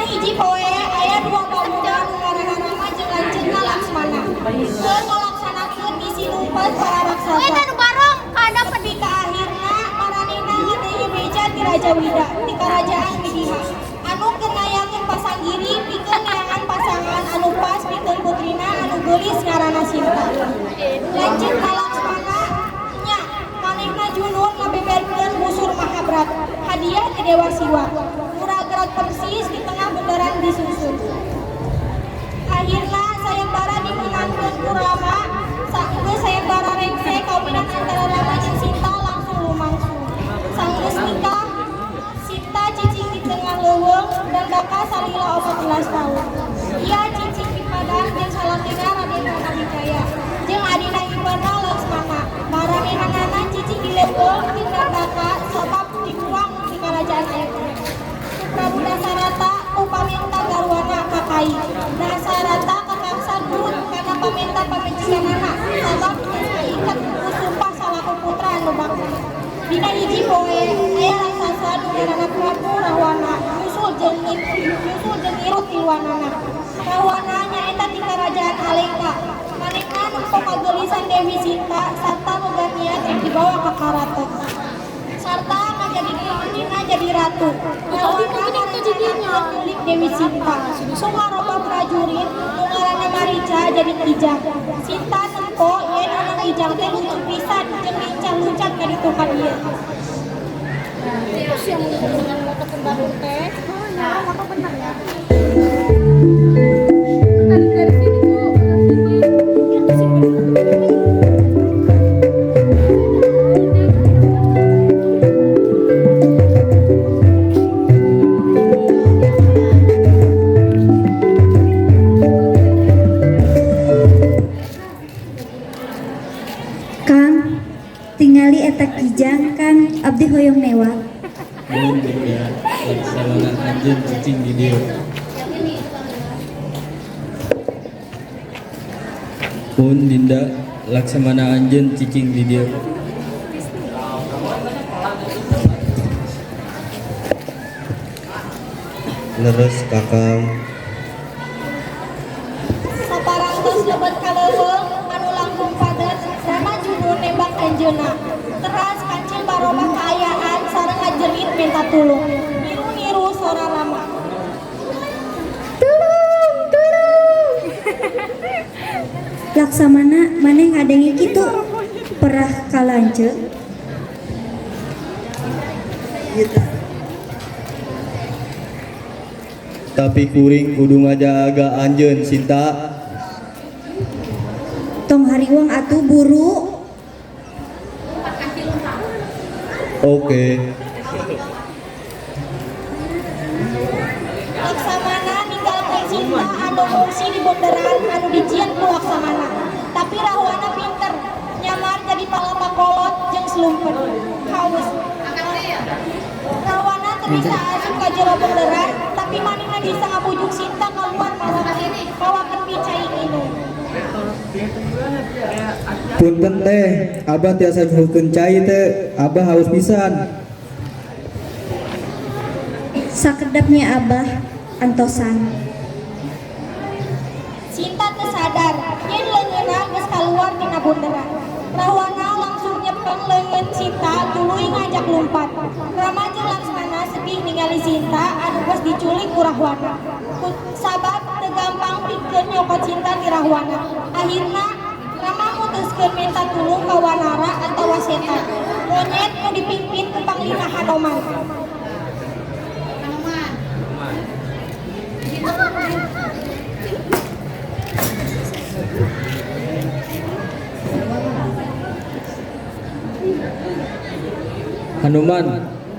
hiji poe aya dua pemuda nu ngaranna mah jeung lanceukna Laksmana. Keur ngalaksanakeun misi lumpat para raksasa. Eta nu bareng kada pedi ka akhirna maranehna ngadenge beja ti Raja Wida ti karajaan Widiha. Anu keur ngayangeun pasanggiri pikeun neangan pasangan anu pas pikeun putrina anu geulis ngaranna Sinta. Lanceuk ka Laksmana nya manehna junun ngabeberkeun busur Mahabharata hadiah ke Dewa Siwa. Gerak persis di tengah bundaran disusun. Akhirnya sayembara dimenangkan ku Rama. Saenggeus sayembara rengse kawinan antara Rama jeung Sinta langsung lumangsung. Saenggeus nikah, Sinta cicing di tengah leuweung dan baka salila 14 tahun. Ia cicing di Padang jeung salatena Raden Pramajaya jeung adina ibuana Laksmana. Maranehanana cicing di leuweung jeung baka sabab dibuang di kerajaan ayahna. Prabu Dasarata upamenta garwana kakai. Dasarata kakangsa durut karena pamenta pamecikanana sabab ikat sumpah salaku putra anu bakti. Dina hiji poe aya raksasa nu ngaranna Prabu Rahwana nyusul jeung Irut tiluanana. Rahwana nyaeta ti karajaan Alengka. Manehna nempo kageulisan Dewi Sinta sarta boga niat dibawa ka karaton. Sarta ngajadikeun manehna jadi ratu. Rahwana milik Dewi Sinta. Sumaroba prajurit nu ngaranna Marica jadi kijang. Sinta nempo yen anu kijang teh lucu pisan jeung lincah-luncat ka ditu ka dieu. Terus yang dengan moto kembar teh, moto bener ya. Dari sini Bu, dari sini. Tingali eta kijang Kang abdi hoyong newak. Mun Dinda Laksamana anjeun cicing di dieu. Mun Dinda Laksamana anjeun cicing di dieu. Leres Kakang. Saparangtos lebet ka leuweung anu langkung padet Rama junun nembak anjeunna. Teras kancing barobah kaayaan sareng ngajerit minta tulung. Niru-niru sora Rama. Tulung. Laksamana maneh ngadenge kitu perah kalanceuk. Tapi kuring kudu ngajaga anjeun Sinta. Tong hariwang atuh buru. Oke. Laksamana ninggalkeun Sinta anu ngungsi di bundaran anu dijieun ku Laksamana. Tapi Rahwana pinter, nyamar jadi palapa kolot jeung slumpen. Haus. Rahwana teu bisa asup ka jero bundaran, tapi manehna bisa ngabujuk Sinta keluar mawakeun picai minum. Punten teh, Abah tiasa nuhkeun cai teh, Abah haus pisan. Sakedapnya Abah antosan. Sinta teu sadar, yen leungeunna geus kaluar tina bundaran. Rahwana langsung nyepeng leungeun Sinta tuluy ngajak lumpat. Rama jeung Laksmana sedih ningali Sinta anu geus diculik ku Rahwana. Sabab teu gampang pikeun nyokot Sinta ti Rahwana. Akhirna Rama mutuskeun minta tulung ka Wanara atawa setan. Monyet nu dipimpin ku Panglima Hanoman. Hanuman,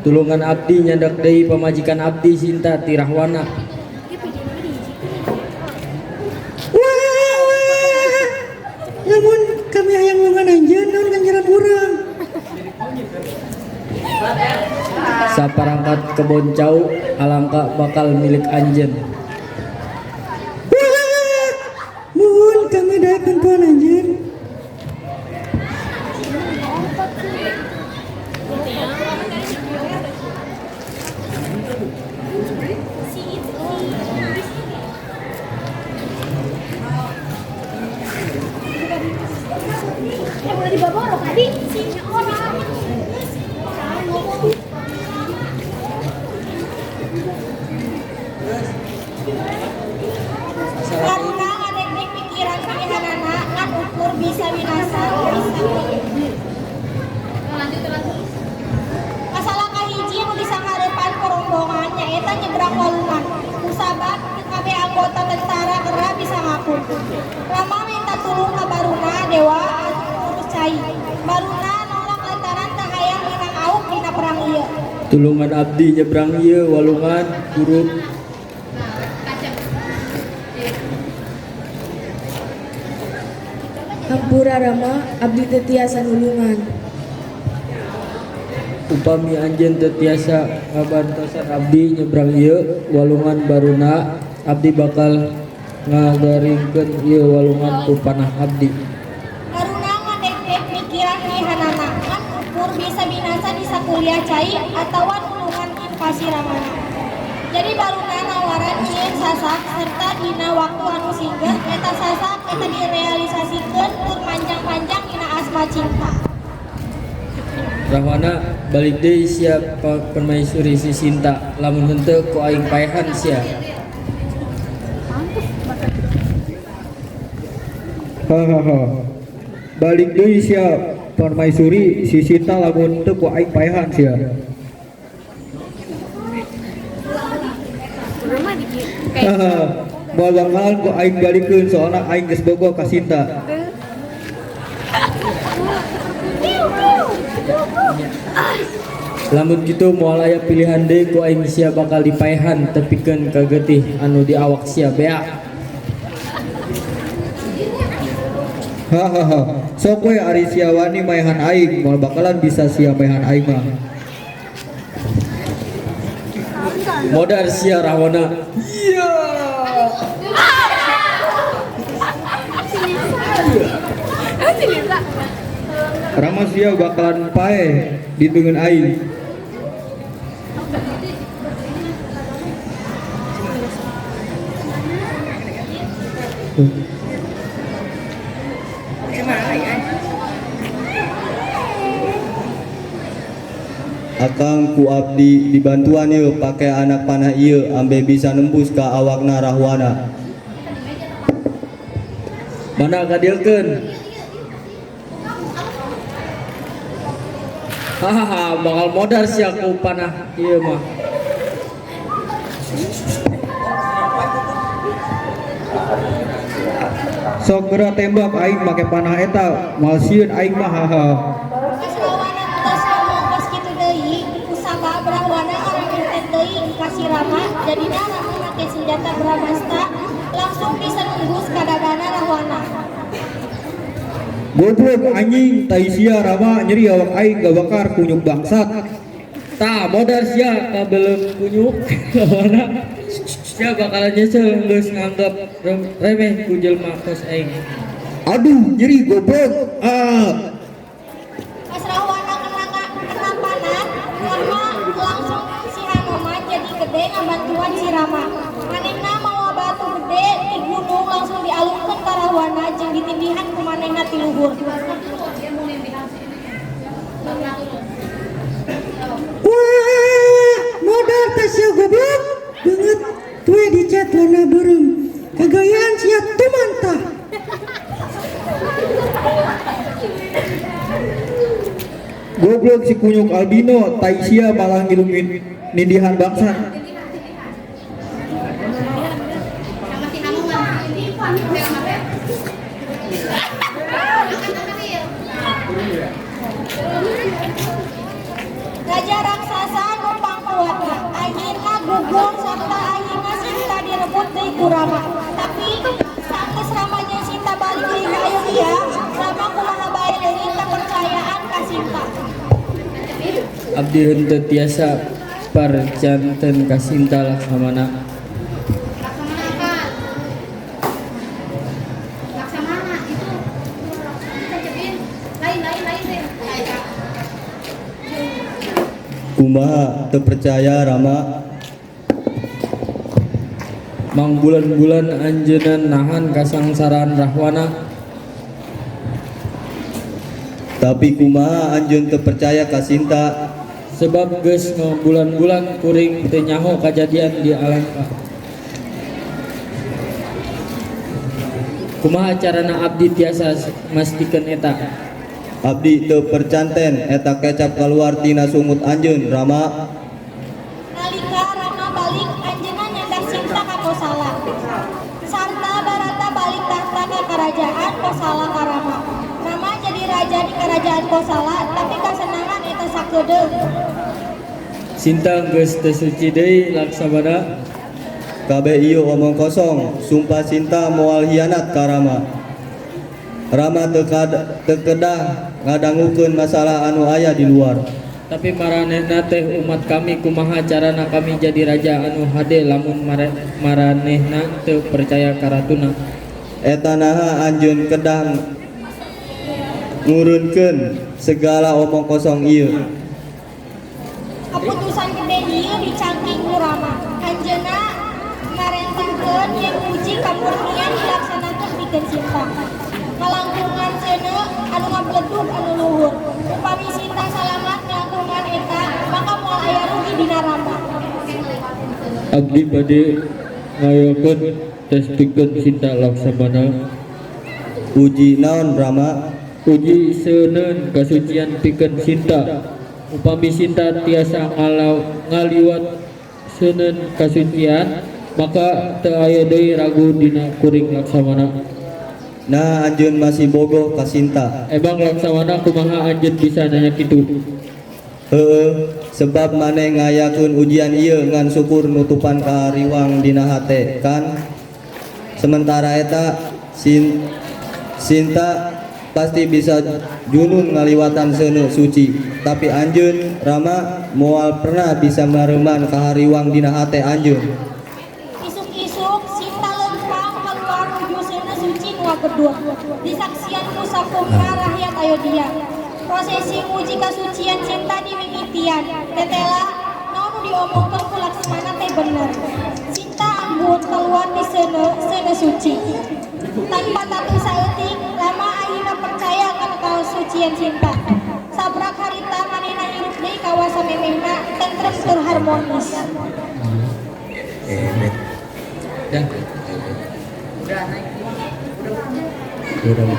tulungan abdi nyandak deui pamajikan abdi Sinta ti Rahwana. Namun kami hayang lungan anjeun naon ganjaran urang. Saparangkat kebon cau alangka bakal milik anjeun. Muhun kami daek bantuan anjeun. Karena ngadek pikiran pilihanana kan ukur bisa binasa masalah kahiji nu disangarepan perombongan nyaeta nyebrang walungan kusabab kabeh anggota tentara kera bisa ngapur Rama minta tulung ka Baruna dewa anu ngurus cai Baruna nolak lantaran teu hayang menang auk dina perang ieu tulungan abdi nyebrang ieu walungan huruf Hampura Rama abdi teu tiasa nulungan. upami anjeun teu tiasa ngabantosan abdi nyebrang ieu walungan Baruna abdi bakal ngagaringkeun ieu walungan ku panah abdi. Baruna ngadek pikiran pilihanana kan ukur bisa binasa di sakuliah cai atawa nulungan invasi Ramana. Jadi Baruna nawaran nyieun sasak serta dina waktu anu singget eta sasak eta direalisasikeun tur panjang-panjang dina asma cinta. Rahwana balik deui sia permaisuri si Sinta lamun henteu ku aing paehan sia. Hahaha. Balik deui sia permaisuri si Sinta lamun teu ku aing paehan sia. Hahaha. Balangan ku aing balikeun soalna aing geus bogoh ka Sinta. Lamun kitu moal aya pilihan deui ku aing sia bakal dipaehan tepikeun ka getih anu di awak sia bea. Hahaha. Sok we ari sia wani maehan aing moal bakalan bisa sia maehan aing mah. Modar sia Rahwana. Rama sia bakalan pae di tungeun aing. Akang ku abdi dibantuan ieu pake anak panah ieu ambe bisa nembus ka awakna Rahwana. Mana kadilkeun? Hahaha bakal modar sia ku panah ieu mah. Sok geura tembak aing make panah eta moal sieun aing mah haha. Kasrawana tos ngomong geus kitu deui kusabab Rahwana ngarangkeun deui kasih Rama jadina Rama make senjata Brahmasta langsung bisa nembus ka dadana Rahwana. Goblok anjing tai sia Rama nyeri awak aing gabakar kunyuk bangsat. Tah modar sia ka beuleum kunyuk Rahwana. Sia bakalan nyesel geus nganggap remeh ku jelema kos aing. Aduh nyeri goblok. Pas Rahwana kena panah, Rama langsung si Hanoman jadi gede ngabantuan si Rama. Manehna mawa batu gede di gunung langsung dialungkeun ka Rahwana jeung ditindihan ku manehna ti luhur. Wah, modal teh sia goblok banget. Tue dicat warna beureum. Kagayaan sia tumantah. Goblok si kunyuk albino tai sia malah ngilungin nindihan bangsat. Raja raksasa numpang kuatna. Akhirna gugur serta akhirna Sinta direbut deui ku Rama. Tapi saenggeus Rama jeung Sinta balik deui ka Ayodhya, Rama kumaha bae deui kepercayaan ka Sinta. Abdi henteu tiasa parcanten ka Sinta lah samana. Kumaha teu percaya Rama. Mang bulan-bulan anjeunna nahan kasangsaraan Rahwana. Tapi kumaha anjeun teu percaya ka Sinta. Sebab geus bulan-bulan kuring teu nyaho kajadian di alam Kumaha carana abdi tiasa mastikeun eta? Abdi teu percanten eta kecap kaluar tina sumut anjeun Rama. Nalika Rama balik anjeunna nyandak Sinta ka Kosala. Sarta Barata balik tahta ka kerajaan Kosala ka Rama. Rama jadi raja di kerajaan Kosala tapi kasenangan eta sakedeung. Sinta geus teu suci deui laksamana. Kabeh ieu omong kosong, sumpah Sinta moal hianat ka Rama. Rama teu kedah ngadangukeun masalah anu aya di luar. Tapi maranehna teh umat kami kumaha carana kami jadi raja anu hade lamun maranehna teu percaya ka ratuna. Eta naha anjeun kedah ngurunkeun segala omong kosong ieu. Keputusan gede ieu dicangking ku Rama. Anjeunna ngarentahkeun yen uji kamurnian dilaksanakeun pikeun Sinta. Ngalangkungan seuneu anu ngabledug anu luhur. Upami Sinta salamat ngalangkungan eta, maka moal aya rugi dina Rama. Abdi bade ngayokeun tes pikeun Sinta laksamana. Uji naon Rama? Uji seuneun kasucian pikeun Sinta. Upami Sinta tiasa ngaliwat seuneun kasucian, maka teu aya deui ragu dina kuring laksamana. Nah anjeun masih bogoh ka Sinta. Ebang laksamana kumaha anjeun bisa nanya kitu? Heueuh, sebab maneh ngayakeun ujian ieu ngan syukur nutupan kahariwang dina hate kan. Sementara eta Sinta pasti bisa junun ngaliwatan seuneu suci. Tapi anjeun Rama moal pernah bisa mareuman kahariwang dina hate anjeun. Isuk-isuk Sinta lempang keluar nuju seuneu suci nu kedua. Disaksian ku sakumna rakyat Ayodhya. Prosesi nguji kasucian Sinta dimimitian. Tetela naon nu diomongkeun ku Laksmana teh bener. Sinta anggut keluar di seuneu suci. Tanpa tatu saeutik Rama akhirna percaya akan kasucian Sinta. Sabrak harita manehna hirup deui kawasan memehna tentrem tur harmonis. Udah.